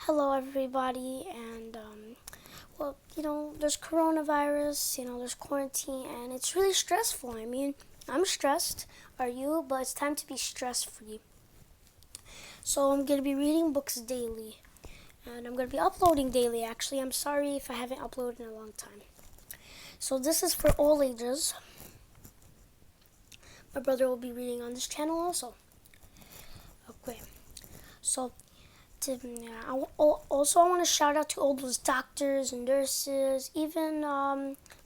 Hello, everybody, and there's coronavirus, there's quarantine, and it's really stressful. I mean, I'm stressed. Are you? But it's time to be stress-free. So I'm gonna be reading books daily, and I'm gonna be uploading daily. Actually, I'm sorry if I haven't uploaded in a long time. So this is for all ages. My brother will be reading on this channel also. Okay, so. Also, I want to shout out to all those doctors and nurses, even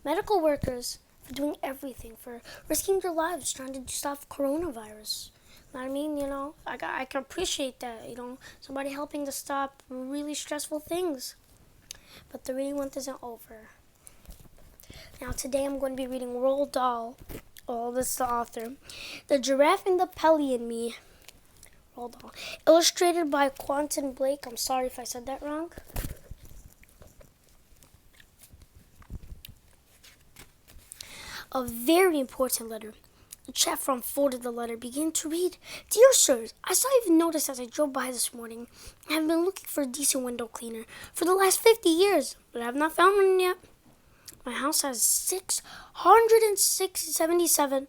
medical workers, for doing everything, for risking their lives trying to stop coronavirus. You know what I mean? I can appreciate that. Somebody helping to stop really stressful things. But the reading month isn't over. Now, today I'm going to be reading Roald Dahl. Oh, this is the author. The Giraffe and the Pelly and Me. Hold on. Illustrated by Quentin Blake. I'm sorry if I said that wrong. A very important letter. The chap unfolded the letter, began to read. Dear sirs, I saw you've noticed as I drove by this morning. I have been looking for a decent window cleaner for the last 50 years, but I have not found one yet. My house has 677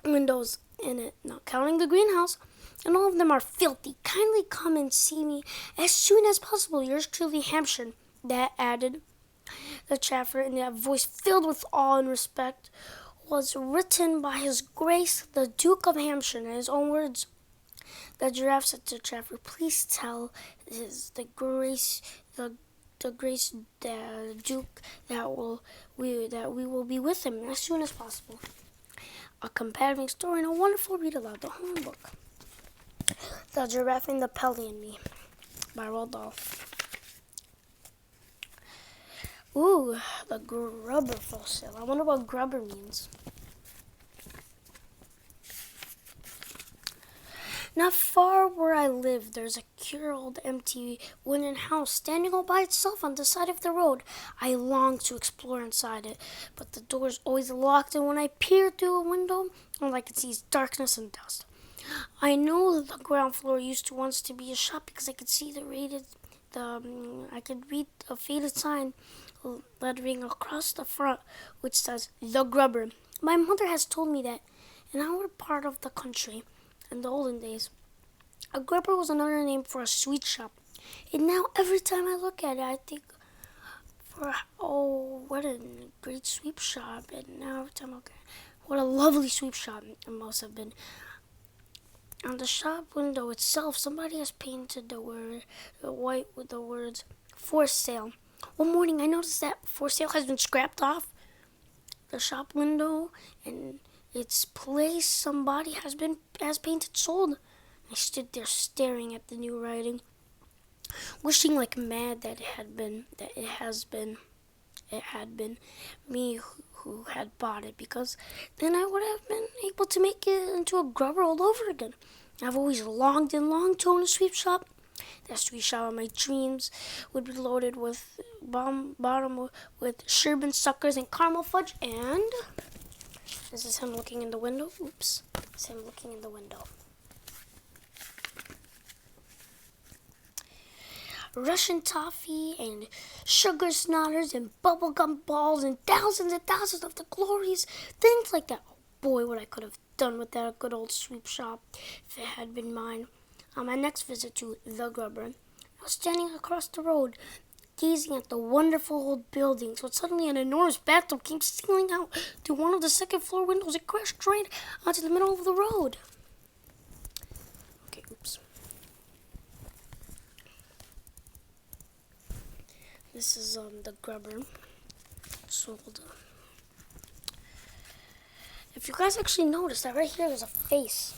windows in it, not counting the greenhouse. And all of them are filthy. Kindly come and see me as soon as possible. Yours truly, Hampshire. That added the chaffer in that voice filled with awe and respect, was written by His Grace the Duke of Hampshire in his own words. The giraffe said to the chaffer, please tell the Grace the Duke that we will be with him as soon as possible. A compelling story and a wonderful read aloud, the whole book. The Giraffe and the Pelly and Me by Roald Dahl. Ooh, the grubber fossil. I wonder what grubber means. Not far where I live, there's a queer old empty wooden house standing all by itself on the side of the road. I long to explore inside it, but the door's always locked, and when I peer through a window, all I can see is darkness and dust. I know the ground floor used to once to be a shop because I could see I could read a faded sign lettering across the front which says The Grubber. My mother has told me that in our part of the country, in the olden days, a grubber was another name for a sweet shop. And now every time I look at it, I think, what a great sweet shop. And now every time I look at it, what a lovely sweet shop it must have been. On the shop window itself, somebody has painted the white with the words "For Sale." One morning, I noticed that "For Sale" has been scrapped off the shop window, and its place somebody has painted "Sold." I stood there staring at the new writing, wishing like mad that it had been me who had bought it, because then I would have been able to make it into a grubber all over again. I've always longed to own a sweet shop. That sweet shop of my dreams would be loaded with bottom with sherbet suckers and caramel fudge. And this is him looking in the window. Oops, it's him looking in the window. Russian toffee and sugar snotters and bubblegum balls and thousands of the glories, things like that. Oh boy, what I could have done with that good old sweet shop if it had been mine. On my next visit to The Grubber, I was standing across the road, gazing at the wonderful old buildings, when suddenly an enormous bathtub came stealing out through one of the second floor windows and crashed right onto the middle of the road. Okay, oops. This is The Grubber. Sold. If you guys actually notice that right here there's a face.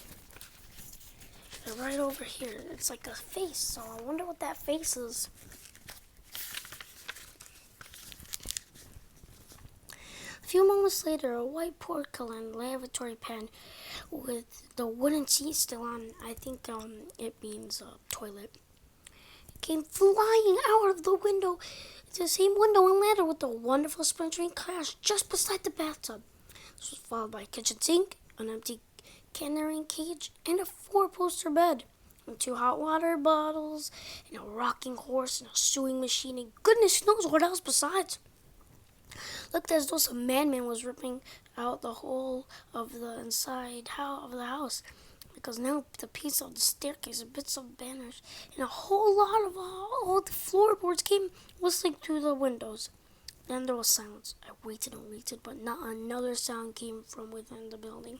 Right over here, it's like a face. So I wonder what that face is. A few moments later, a white porcelain lavatory pan with the wooden seat still on. I think it means toilet. Came flying out of the window, the same window and ladder with a wonderful splintering crash just beside the bathtub. This was followed by a kitchen sink, an empty canary cage, and a four-poster bed. and 2 hot water bottles, and a rocking horse, and a sewing machine, and goodness knows what else besides. Looked as though some madman was ripping out the whole of the inside of the house, because now the piece of the staircase, bits of banners, and a whole lot of old floorboards came whistling through the windows. Then there was silence. I waited and waited, but not another sound came from within the building.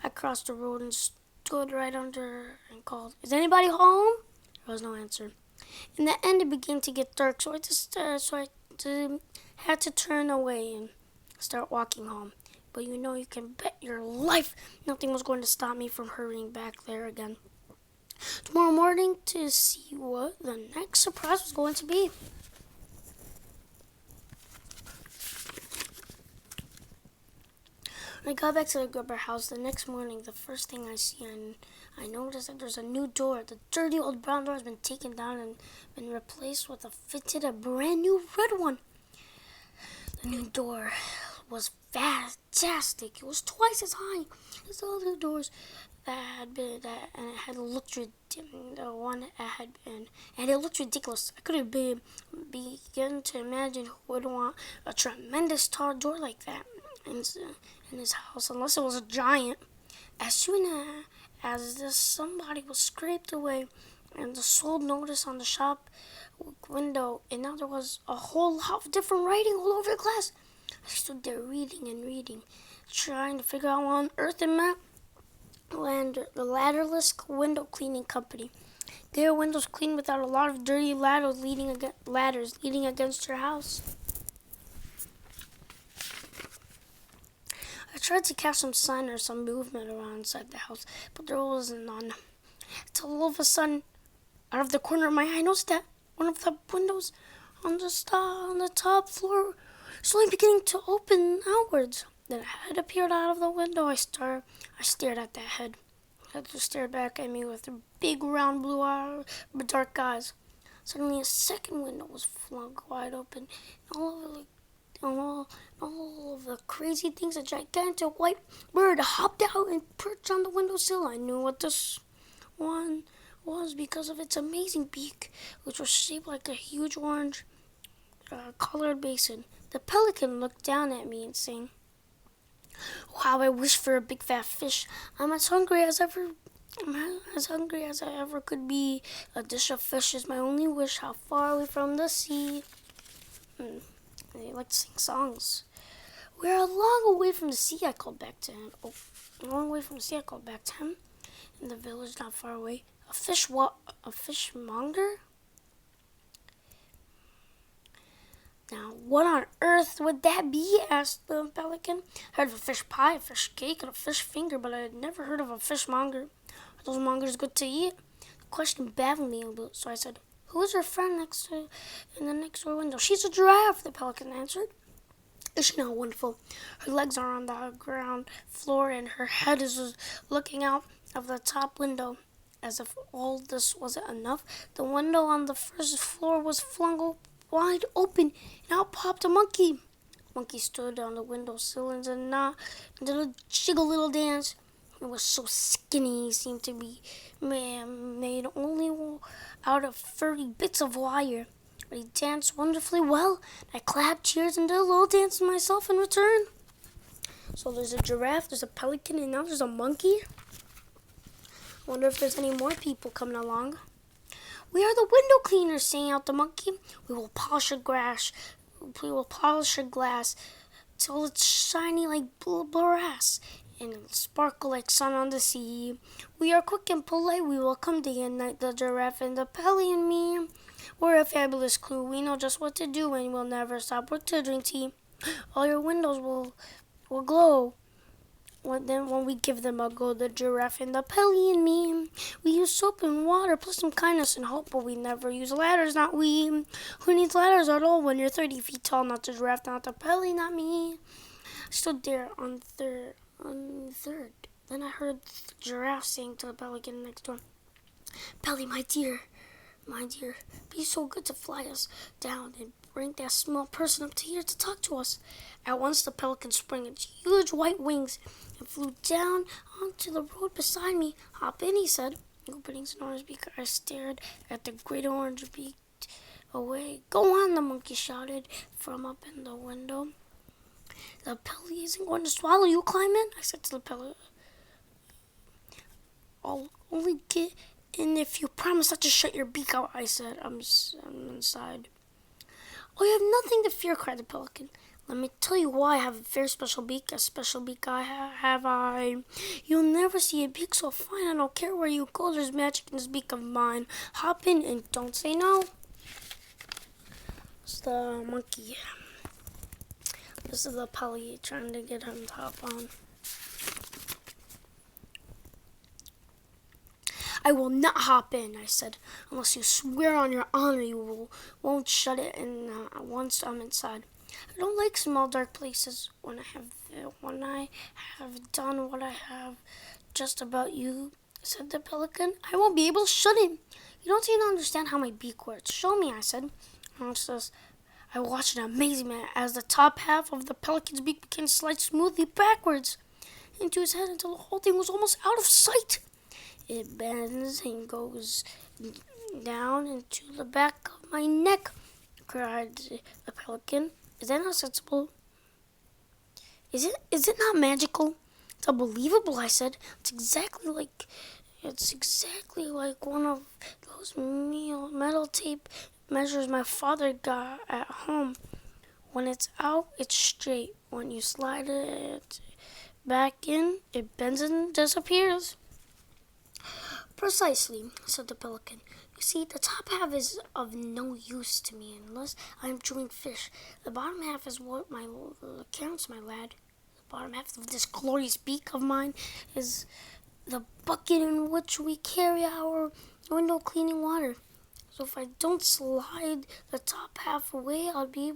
I crossed the road and stood right under and called, "Is anybody home?" There was no answer. In the end, it began to get dark, so I had to turn away and start walking home. But you can bet your life nothing was going to stop me from hurrying back there again tomorrow morning to see what the next surprise was going to be. When I got back to the Grubber house the next morning, the first thing I noticed that there's a new door. The dirty old brown door has been taken down and been replaced with a brand new red one. The new door was fantastic. It was twice as high as the other doors and it had looked ridiculous. I couldn't begin to imagine who would want a tremendous tall door like that in his house, unless it was a giant. As soon as somebody was scraped away, and the sold notice on the shop window, and now there was a whole lot of different writing all over the glass. I stood there reading and reading, trying to figure out what on earth it meant. The Ladderless Window Cleaning Company. Their windows clean without a lot of dirty ladders leaning against your house. I tried to catch some sign or some movement around inside the house, but there was none. Until all of a sudden, out of the corner of my eye, I noticed that one of the windows on the top floor slowly beginning to open outwards. Then a head appeared out of the window. I stared at that head. The head stared back at me with big, round, dark eyes. Suddenly, a second window was flung wide open. All of the crazy things, a gigantic white bird hopped out and perched on the windowsill. I knew what this one was because of its amazing beak, which was shaped like a huge orange colored basin. The pelican looked down at me and sang, "Wow, I wish for a big fat fish. I'm as hungry as I ever could be. A dish of fish is my only wish. How far away from the sea?" They like to sing songs. "We're a long way from the sea," I called back to him. A long way from the sea, I called back to him. In the village not far away. A fishmonger? Now, what on earth would that be? Asked the pelican. I heard of a fish pie, a fish cake, and a fish finger, but I had never heard of a fishmonger. Are those mongers good to eat? The question baffled me a little, so I said, "Who is your friend in the next door window?" "She's a giraffe," the pelican answered. "Is she not wonderful? Her legs are on the ground floor, and her head is looking out of the top window." As if all this wasn't enough, the window on the first floor was flung wide open, and out popped a monkey. The monkey stood on the windowsill and did a jiggle little dance. It was so skinny, he seemed to be made only out of furry bits of wire. But he danced wonderfully well. I clapped cheers and did a little dance myself in return. So there's a giraffe, there's a pelican, and now there's a monkey. I wonder if there's any more people coming along. "We are the window cleaners," sang out the monkey. We will polish your glass till it's shiny like brass and sparkle like sun on the sea. We are quick and polite. We will come day and night, the giraffe and the Pelly and me. We're a fabulous crew. We know just what to do, and we'll never stop work to drink tea. All your windows will glow. When we give them a go, the giraffe and the Pelly and me. We use soap and water, plus some kindness and hope, but we never use ladders, not we. Who needs ladders at all when you're 30 feet tall? Not the giraffe, not the Pelly, not me. I stood there on third. Then I heard the giraffe saying to the pelican next door, "Pelly, my dear, be so good to fly us down and bring that small person up to here to talk to us." At once the pelican sprang its huge white wings and flew down onto the road beside me. "Hop in," he said. Opening his orange beak, I stared at the great orange beak away. Go on, the monkey shouted from up in the window. The Pelly isn't going to swallow you, climb in, I said to the Pelly. I'll only get in if you promise not to shut your beak out, I said. I'm inside. Oh, you have nothing to fear, cried the pelican. Let me tell you why I have a very special beak. A special beak I have I. You'll never see a beak so fine. I don't care where you go. There's magic in this beak of mine. Hop in and don't say no. It's the monkey. This is the Pelly trying to get him to hop on. I will not hop in, I said, unless you swear on your honor won't shut it in once I'm inside. I don't like small dark places. When I have done what I have just about you, said the pelican, I won't be able to shut it. You don't seem to understand how my beak works. Show me, I said. I watched in amazement as the top half of the pelican's beak began to slide smoothly backwards into his head until the whole thing was almost out of sight. It bends and goes down into the back of my neck, cried the pelican. Is that not sensible? Is it not magical? It's unbelievable, I said. It's exactly like one of those metal tape measures my father got at home. When it's out, it's straight. When you slide it back in, it bends and disappears. Precisely, said the pelican. You see, the top half is of no use to me unless I am chewing fish. The bottom half is what counts, my lad. The bottom half of this glorious beak of mine is the bucket in which we carry our window cleaning water. So if I don't slide the top half away, I'd be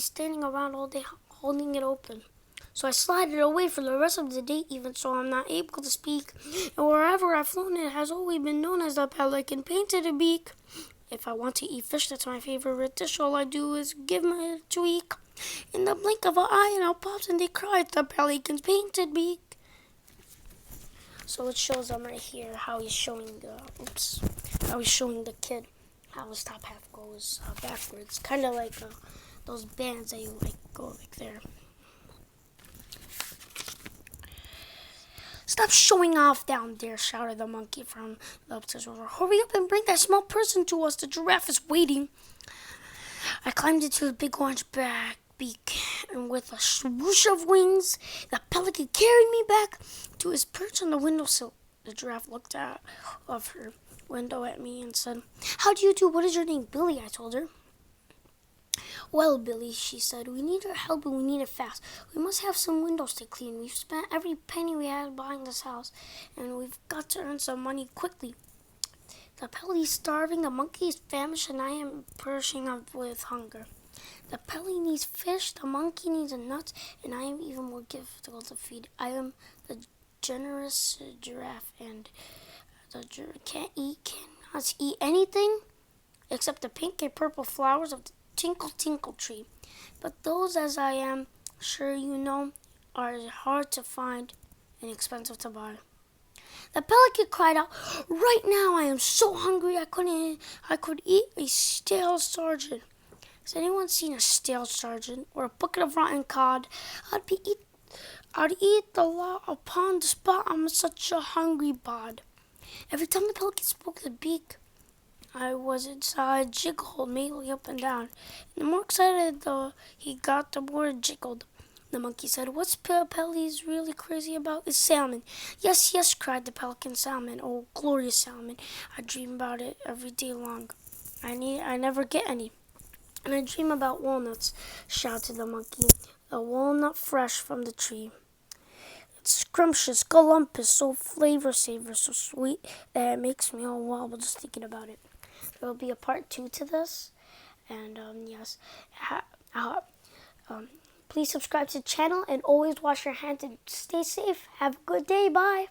standing around all day holding it open. So I slide it away for the rest of the day, even so I'm not able to speak. And wherever I've flown, it has always been known as the pelican painted beak. If I want to eat fish, that's my favorite dish. All I do is give them a tweak. In the blink of an eye, and out pops and they cry, it's the pelican's painted beak. So it shows them right here how he's showing the kid how his top half goes backwards, kind of like those bands that you go like there. Stop showing off down there, shouted the monkey from the upstairs room. Hurry up and bring that small person to us. The giraffe is waiting. I climbed into the big orange beak, and with a swoosh of wings, the pelican carried me back to his perch on the windowsill. The giraffe looked out of her window at me and said, How do you do? What is your name? Billy, I told her. Well, Billy, she said, we need your help and we need it fast. We must have some windows to clean. We've spent every penny we had buying this house, and we've got to earn some money quickly. The Pelly's starving, the monkey is famished, and I am perishing with hunger. The Pelly needs fish, the monkey needs nuts, and I am even more difficult to feed. I am the generous giraffe, and the giraffe cannot eat anything except the pink and purple flowers of the tinkle tinkle tree. But those, as I am sure you know, are hard to find and expensive to buy. The pelican cried out, Right now I am so hungry I could eat a stale sardine. Has anyone seen a stale sardine or a bucket of rotten cod? I'd eat the lot upon the spot. I'm such a hungry bod. Every time the pelican spoke, the beak I was inside jiggled madly up and down. And the more excited he got, the more it jiggled. The monkey said, What's Pelly's really crazy about is salmon. Yes, yes, cried the pelican, salmon. Oh, glorious salmon. I dream about it every day long. I never get any. And I dream about walnuts, shouted the monkey. A walnut fresh from the tree. It's scrumptious, galumpous, so flavor-savor, so sweet that it makes me all wobble just thinking about it. There will be a part 2 to this, and yes, please subscribe to the channel and always wash your hands and stay safe. Have a good day. Bye.